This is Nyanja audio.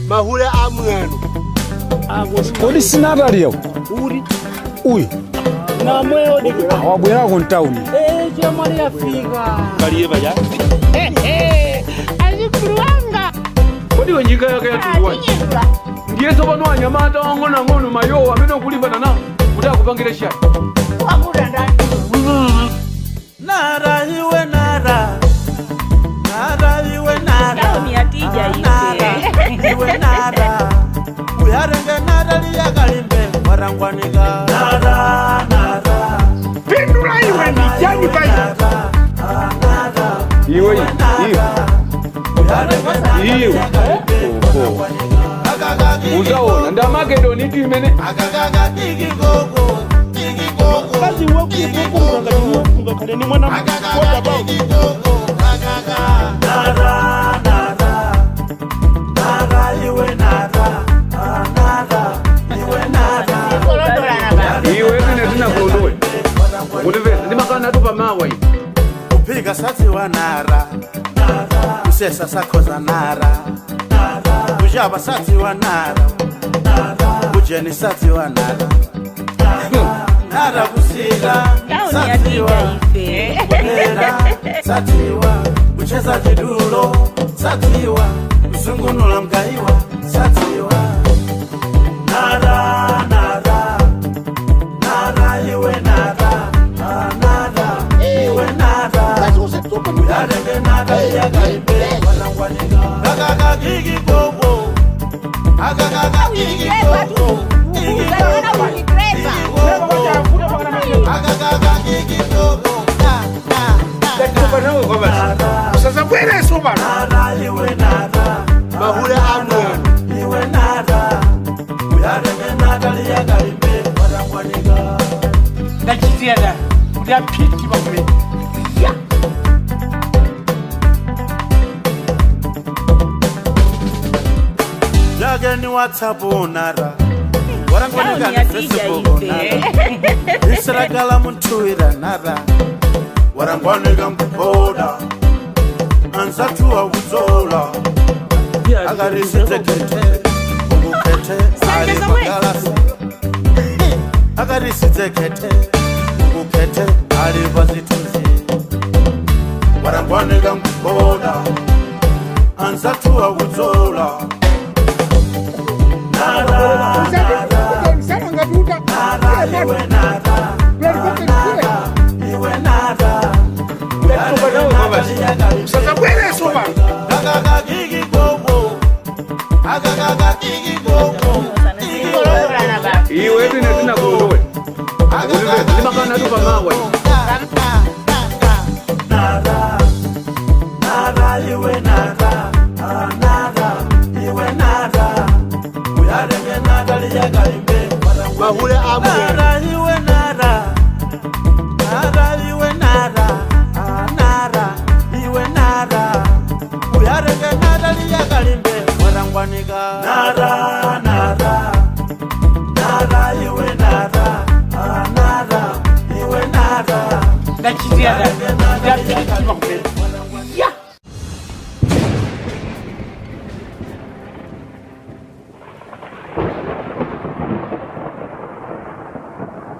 mahule amwenu Kodi sinata leo uri uyu na moyo de awabwera ku town jamani yafika kaliye baja alikuruanga kodi wenjika yake yatuwai ndiye soba no anyamata ngona ngono mayo amene kulibana na kutaka kupangira shai wakura ndani nara iwe nara iwe nara leo ni atija hivi iwe nara uyarenge nara liyakalimbe warangwanika nara pindula iwe ni jani bai iwe iyo uzaona ndamakedoni timene kazi wekuipokumuranga niwofunga kale ni mwana mkoda bangu iwe tine zinakulondowe kuliveza ndimakana tupa mawa iwe upiga sati wa nara usesa sakoza nara ujaba sati wa nara ujeni sati wa nara nara kusila leo ni atija hivi satiwa ucheza jidulo satiwa usungunula mgaiwa satiwa nara iwe nara iwe nara uyarenge nara yagaibe wanangwanika agaga gigi gogo agaga gigi gogo agaga gigi gogo sasa bwere soba iwe nara mahule amwenu iwe nara uyarenge nara liyagaibe wanangwanika ndachitiana ndapiti bakwe Jageni WhatsApp nara leo warangwanika ni atija Facebook hivi nara Isragala muntuira nara warangwanika mkupoda anzatua uzola agarisizekete ubukete ali magalasi agarisizekete ubukete ali bazituzi warangwanika mkupoda anzatua uzola sasa bwere soba iwe tine zinakulondowe kuliveza ndimakana tupa mawa iwe mahule amwenu ndachitiana ndapiti bakwe